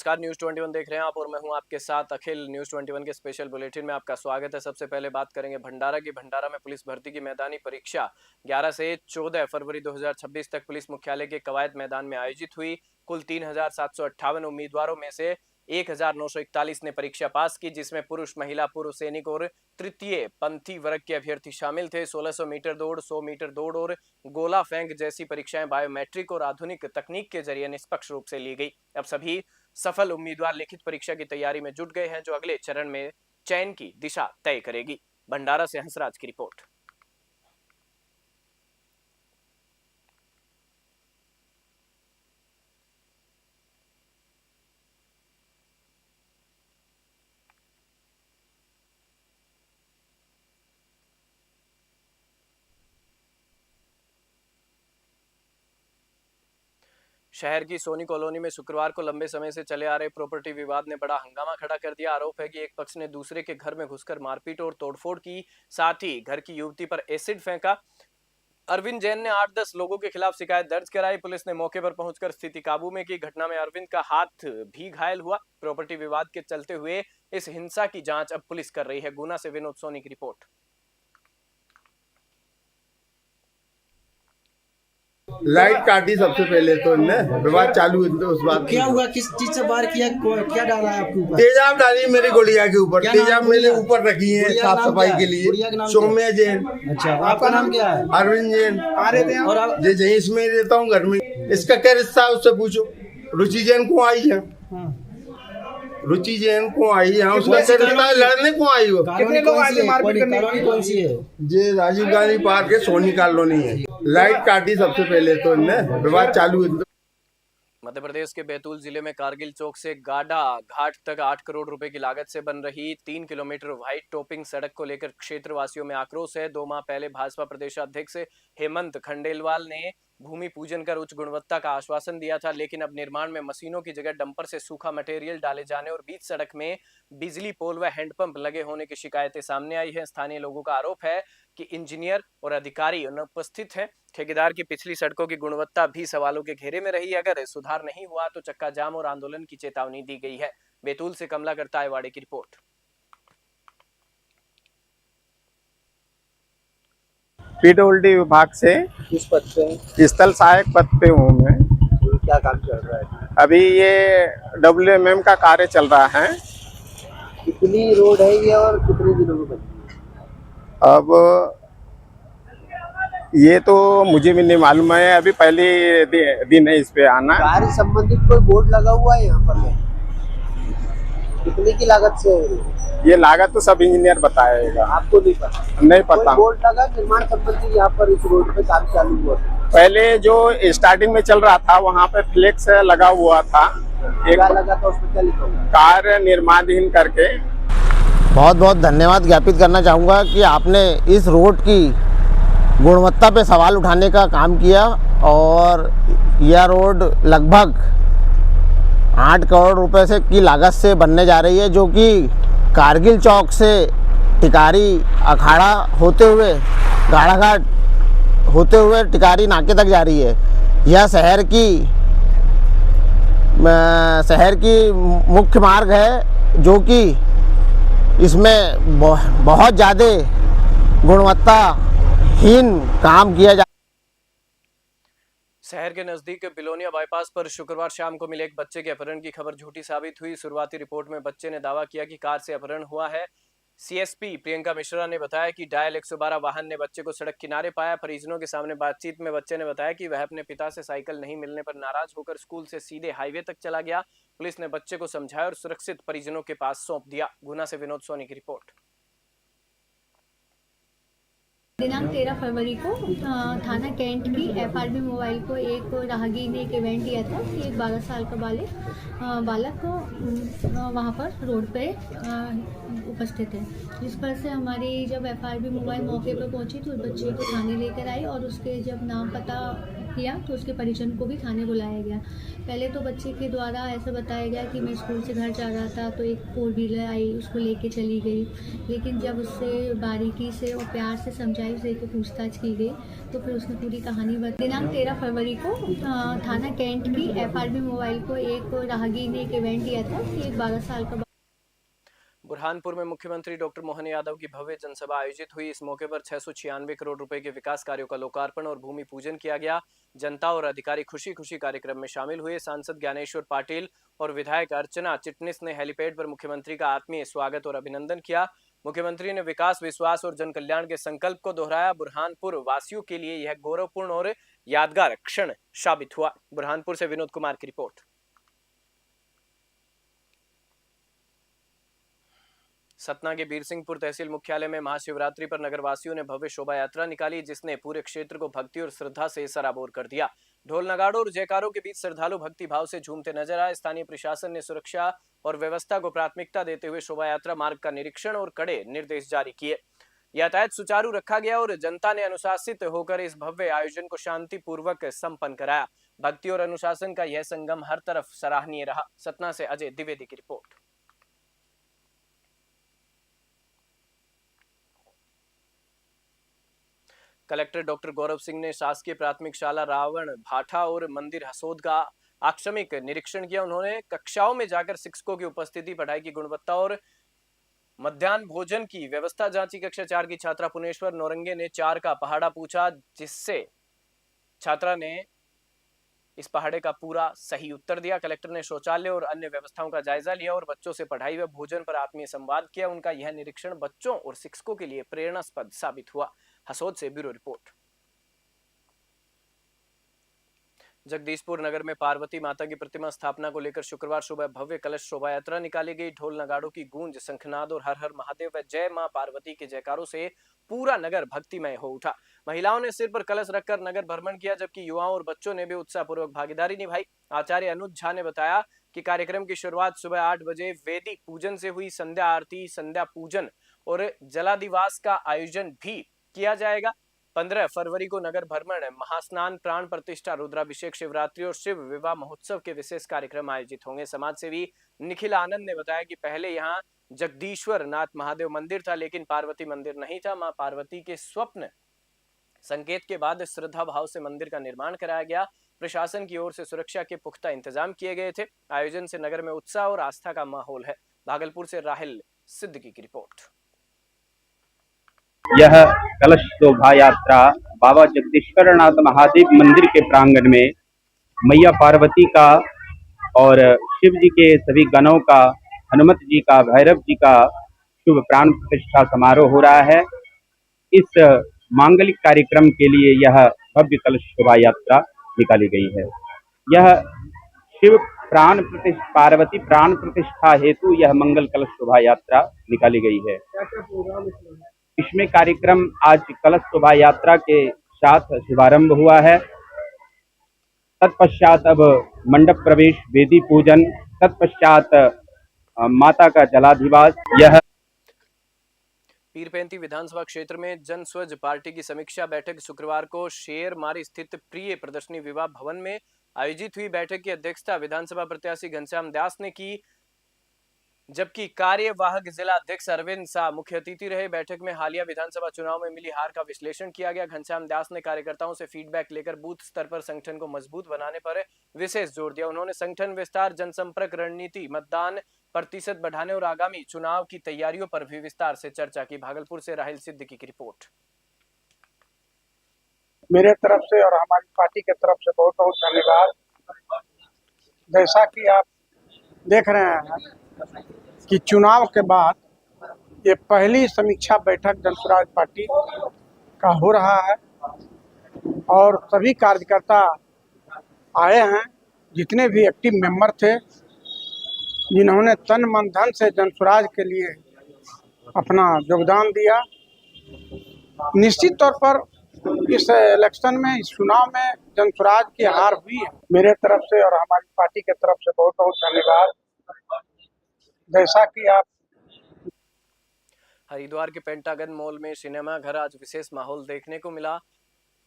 नमस्कार, न्यूज़ 21 देख रहे हैं आप और मैं हूं आपके साथ अखिल। न्यूज़ 21 के स्पेशल बुलेटिन में आपका स्वागत है। सबसे पहले बात करेंगे भंडारा की। भंडारा में पुलिस भर्ती की मैदानी परीक्षा 11 से 14 फरवरी 2026 तक पुलिस मुख्यालय के कवायद मैदान में आयोजित हुई। कुल 3,758 उम्मीदवारों में से 1,941 ने परीक्षा पास की, जिसमें पुरुष, महिला, पूर्व सैनिक और तृतीय पंथी वर्ग के अभ्यर्थी शामिल थे। 1600 मीटर दौड़, 100 मीटर दौड़ और गोला फेंक जैसी परीक्षाएं बायोमेट्रिक और आधुनिक तकनीक के जरिए निष्पक्ष रूप से ली गई। अब सभी सफल उम्मीदवार लिखित परीक्षा की तैयारी में जुट गए हैं, जो अगले चरण में चयन की दिशा तय करेगी। भंडारा से हंसराज की रिपोर्ट। शहर की सोनी कॉलोनी में शुक्रवार को लंबे समय से चले आ रहे प्रॉपर्टी विवाद ने बड़ा हंगामा खड़ा कर दिया। आरोप है कि एक पक्ष ने दूसरे के घर में घुसकर मारपीट और तोड़फोड़ की, साथ ही घर की युवती पर एसिड फेंका। अरविंद जैन ने 8-10 लोगों के खिलाफ शिकायत दर्ज कराई। पुलिस ने मौके पर पहुंचकर स्थिति काबू में की। घटना में अरविंद का हाथ भी घायल हुआ। प्रॉपर्टी विवाद के चलते हुए इस हिंसा की जांच अब पुलिस कर रही है। गुना से विनोद सोनी की रिपोर्ट। लाइट काटी सबसे पहले तो इनने विवाद चालू हुई तो उस बात क्या हुआ, किस चीज से वार किया, क्या डाला है आपके ऊपर? तेजाब डाली मेरी गुड़िया के ऊपर। तेजाब मेरे ऊपर रखी है साफ सफाई के लिए। सौम्या जैन। अच्छा, आपका नाम क्या है? अरविंद जैन। कहाँ रहते हैं? और जैसे इसमें रहता हूँ घर में। इसका क्या रिश्ता है उससे पूछो। रुचि जैन को आई है, रुचि जैन को आई है, उसका क्या रिश्ता है? लड़ने को आई हो। कितने लोग आए थे मारपीट करने? कॉलोनी कौन सी है? ये राजीव गांधी पार्क के सोनी कॉलोनी है। लाइट काटी सबसे पहले तो इनने विवाद चालू हुई। मध्य प्रदेश के बैतूल जिले में कारगिल चौक से गाडा घाट तक 8 करोड़ रुपए की लागत से बन रही 3 किलोमीटर व्हाइट टॉपिंग सड़क को लेकर क्षेत्रवासियों में आक्रोश है। 2 माह पहले भाजपा प्रदेश अध्यक्ष हेमंत खंडेलवाल ने भूमि पूजन कर उच्च गुणवत्ता का आश्वासन दिया था, लेकिन अब निर्माण में मशीनों की जगह डंपर से सूखा मटेरियल डाले जाने और बीच सड़क में बिजली पोल व हैंडपंप लगे होने की शिकायतें सामने आई है। स्थानीय लोगों का आरोप है कि इंजीनियर और अधिकारी अनुपस्थित हैं। ठेकेदार की पिछली सड़कों की गुणवत्ता भी सवालों के घेरे में रही। अगर सुधार नहीं हुआ तो चक्का जाम और आंदोलन की चेतावनी दी गई है। बैतूल से कमला करता आयवाड़े की रिपोर्ट। पीडब्ल्यूडी विभाग से किस पद पे? स्थल सहायक पद पे हूँ मैं। क्या काम चल रहा है? अभी ये WMM का कार्य चल रहा है। कितनी रोड है ये और कितने दिनों में बनी? अब ये तो मुझे भी नहीं मालूम है, अभी पहले दिन है इस पे आना। कार्य संबंधित कोई बोर्ड लगा हुआ है यहाँ पर? कितने की लागत से है? ये लागत तो सब इंजीनियर बताएगा, आपको नहीं पता? नहीं पता। कोई बोर्ड लगा निर्माण संबंधी यहाँ पर इस रोड पे काम चालू हुआ? पहले जो स्टार्टिंग में चल रहा था वहाँ पे फ्लेक्स लगा हुआ था, क्या लगा था उसमें? क्या लिखा हुआ? कार्य निर्माणाधीन करके। बहुत बहुत धन्यवाद ज्ञापित करना चाहूँगा कि आपने इस रोड की गुणवत्ता पे सवाल उठाने का काम किया और यह रोड लगभग 8 करोड़ रुपए से की लागत से बनने जा रही है, जो कि कारगिल चौक से टिकारी अखाड़ा होते हुए गाड़ा घाट होते हुए टिकारी नाके तक जा रही है। यह शहर की मुख्य मार्ग है, जो कि इसमें बहुत ज़्यादा गुणवत्ताहीन काम किया जा। शहर के नजदीक बिलोनिया बाईपास पर शुक्रवार शाम को मिले एक बच्चे के अपहरण की खबर झूठी साबित हुई। शुरुआती रिपोर्ट में बच्चे ने दावा किया कि कार से अपहरण हुआ है। CSP प्रियंका मिश्रा ने बताया कि डायल 112 वाहन ने बच्चे को सड़क किनारे पाया। परिजनों के सामने बातचीत में बच्चे ने बताया कि वह अपने पिता से साइकिल नहीं मिलने पर नाराज होकर स्कूल से सीधे हाईवे तक चला गया। पुलिस ने बच्चे को समझाया और सुरक्षित परिजनों के पास सौंप दिया। गुना से विनोद सोनी की रिपोर्ट। दिनांक 13 फरवरी को थाना कैंट की FRB मोबाइल को एक राहगीर ने एक इवेंट दिया था कि एक 12 साल का बालक वहाँ पर रोड पे उपस्थित है, जिस पर से हमारी जब FRB मोबाइल मौके पर पहुँची तो उस बच्चे को थाने लेकर आई और उसके जब नाम पता किया तो उसके परिजन को भी थाने बुलाया गया। पहले तो बच्चे के द्वारा ऐसा बताया गया कि मैं स्कूल से घर जा रहा था तो एक 4 व्हीलर आई, उसको लेके चली गई। लेकिन जब उससे बारीकी से और प्यार से समझाई, उसे को पूछताछ की गई तो फिर उसने पूरी कहानी बताई। दिनांक 13 फरवरी को थाना कैंट की FRB मोबाइल को एक राहगीर ने एक इवेंट दिया था कि एक 12 साल का बुरहानपुर में मुख्यमंत्री डॉक्टर मोहन यादव की भव्य जनसभा आयोजित हुई। इस मौके पर 696 करोड़ रुपए के विकास कार्यों का लोकार्पण और भूमि पूजन किया गया। जनता और अधिकारी खुशी खुशी कार्यक्रम में शामिल हुए। सांसद ज्ञानेश्वर पाटिल और विधायक अर्चना चिटनिस ने हेलीपैड पर मुख्यमंत्री का आत्मीय स्वागत और अभिनंदन किया। मुख्यमंत्री ने विकास, विश्वास और जन कल्याण के संकल्प को दोहराया। बुरहानपुर वासियों के लिए यह गौरवपूर्ण और यादगार क्षण साबित हुआ। बुरहानपुर से विनोद कुमार की रिपोर्ट। सतना के बीरसिंहपुर तहसील मुख्यालय में महाशिवरात्रि पर नगरवासियों ने भव्य शोभा यात्रा निकाली, जिसने पूरे क्षेत्र को भक्ति और श्रद्धा से सराबोर कर दिया। ढोल नगाड़ों और जयकारों के बीच श्रद्धालु भक्ति भाव से झूमते नजर आए। स्थानीय प्रशासन ने सुरक्षा और व्यवस्था को प्राथमिकता देते हुए शोभा यात्रा मार्ग का निरीक्षण और कड़े निर्देश जारी किए। यातायात सुचारू रखा गया और जनता ने अनुशासित होकर इस भव्य आयोजन को शांतिपूर्वक संपन्न कराया। भक्ति और अनुशासन का यह संगम हर तरफ सराहनीय रहा। सतना से अजय द्विवेदी की report. Collector doctor Gaurav Singh ने शासकीय प्राथमिक शाला रावण भाठा और मंदिर हसोद का आकस्मिक निरीक्षण किया। उन्होंने कक्षाओं में जाकर शिक्षकों की उपस्थिति, पढ़ाई की गुणवत्ता और मध्याह्न भोजन की व्यवस्था जांची। कक्षा 4 की छात्रा पुनेश्वर नौरंगे ने 4 का पहाड़ा पूछा, जिससे छात्रा ने इस पहाड़े का पूरा सही उत्तर दिया। कलेक्टर ने शौचालय और अन्य व्यवस्थाओं का जायजा लिया और बच्चों से पढ़ाई व भोजन पर आत्मीय संवाद किया। उनका यह निरीक्षण बच्चों और शिक्षकों के लिए प्रेरणास्पद साबित हुआ। हसोद से ब्यूरो रिपोर्ट। जगदीशपुर नगर में पार्वती माता की प्रतिमा स्थापना को लेकर शुक्रवार सुबह भव्य कलश शोभा यात्रा निकाली गई। ढोल नगाड़ों की गूंज, शंखनाद और हर हर महादेव व जय मां पार्वती के जयकारों से पूरा नगर भक्तिमय हो उठा। महिलाओं ने सिर पर कलश रखकर नगर भ्रमण किया, जबकि युवाओं और बच्चों ने भी उत्साहपूर्वक भागीदारी निभाई। आचार्य अनुज झा ने बताया कि कार्यक्रम की शुरुआत सुबह 8 बजे वैदिक पूजन से हुई। संध्या आरती, संध्या पूजन और जलादिवास का आयोजन भी किया जाएगा। 15 फरवरी को नगर भ्रमण, महास्नान, प्राण प्रतिष्ठा, रुद्राभिषेक, शिवरात्रि और शिव विवाह महोत्सव के विशेष कार्यक्रम आयोजित होंगे। समाज सेवी निखिल आनंद ने बताया कि पहले यहाँ जगदीश्वर नाथ महादेव मंदिर था, लेकिन पार्वती मंदिर नहीं था। मां पार्वती के स्वप्न संकेत के बाद श्रद्धा भाव से मंदिर का निर्माण कराया गया। प्रशासन की ओर से सुरक्षा के पुख्ता इंतजाम किए गए थे। आयोजन से नगर में उत्साह और आस्था का माहौल है। भागलपुर से राहिल सिद्दीकी की रिपोर्ट। यह कलश शोभा यात्रा बाबा जगदीश्वरनाथ महादेव मंदिर के प्रांगण में मैया पार्वती का और शिव जी के सभी गणों का, हनुमत जी का, भैरव जी का शुभ प्राण प्रतिष्ठा समारोह हो रहा है। इस मांगलिक कार्यक्रम के लिए यह भव्य कलश शोभा यात्रा निकाली गई है। यह शिव प्राण प्रतिष्ठा, पार्वती प्राण प्रतिष्ठा हेतु यह मंगल कलश शोभा यात्रा निकाली गई है। इसमें कार्यक्रम आज कलश शोभा यात्रा के साथ शुभारंभ हुआ है। तत्पश्चात अब मंडप प्रवेश, वेदी पूजन, तत्पश्चात माता का जलाधिवास। यह पीरपेंती विधानसभा क्षेत्र में जन स्वज पार्टी की समीक्षा बैठक शुक्रवार को शेरमारी स्थित प्रिय प्रदर्शनी विवाह भवन में आयोजित हुई। बैठक की अध्यक्षता विधानसभा प्रत्याशी घनश्याम दास ने की, जबकि कार्यवाहक जिला अध्यक्ष अरविंद शाह मुख्य अतिथि रहे। बैठक में हालिया विधानसभा चुनाव में मिली हार का विश्लेषण किया गया। घनश्याम दास ने कार्यकर्ताओं से फीडबैक लेकर बूथ स्तर पर संगठन को मजबूत बनाने पर विशेष जोर दिया। उन्होंने संगठन विस्तार, जनसंपर्क रणनीति, मतदान प्रतिशत बढ़ाने और आगामी चुनाव की तैयारियों पर भी विस्तार से चर्चा की। भागलपुर से राहिल सिद्दीकी की रिपोर्ट। मेरे तरफ से और हमारी पार्टी के तरफ से बहुत बहुत धन्यवाद। जैसा कि आप देख रहे हैं कि चुनाव के बाद ये पहली समीक्षा बैठक जनसुराज पार्टी का हो रहा है और सभी कार्यकर्ता आए हैं। जितने भी एक्टिव मेंबर थे, जिन्होंने तन मन धन से जनसुराज के लिए अपना योगदान दिया। निश्चित तौर पर इस इलेक्शन में, इस चुनाव में जनसुराज की हार हुई है। मेरे तरफ से और हमारी पार्टी के तरफ से बहुत बहुत धन्यवाद। जैसा कि आप हरिद्वार के पेंटागन मॉल में सिनेमा घर आज विशेष माहौल देखने को मिला।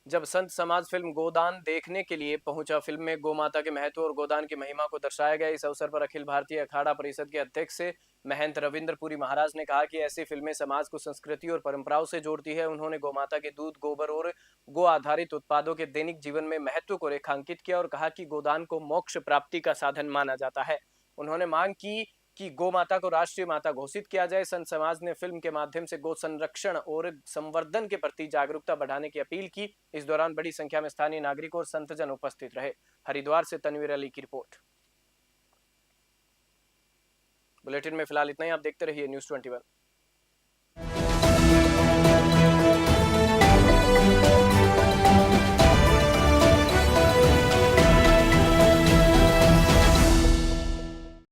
जब संत समाज फिल्म गोदान देखने के लिए पहुंचा। फिल्म में गोमाता के महत्व और गोदान की महिमा को दर्शाया गया। इस अवसर पर अखिल भारतीय अखाड़ा परिषद के अध्यक्ष महंत रविंद्रपुरी महाराज ने कहा कि ऐसी फिल्में समाज को संस्कृति और परंपराओं से जोड़ती है। उन्होंने गोमाता के दूध, गोबर और गो आधारित उत्पादों के दैनिक जीवन में महत्व को रेखांकित किया और कहा कि गोदान को मोक्ष प्राप्ति का साधन माना जाता है। उन्होंने मांग की कि गौ माता को राष्ट्रीय माता घोषित किया जाए। संत समाज ने फिल्म के माध्यम से गौ संरक्षण और संवर्धन के प्रति जागरूकता बढ़ाने की अपील की। इस दौरान बड़ी संख्या में स्थानीय नागरिक और संतजन उपस्थित रहे। हरिद्वार से तनवीर अली की रिपोर्ट। बुलेटिन में फिलहाल इतना ही। आप देखते रहिए न्यूज़ 21।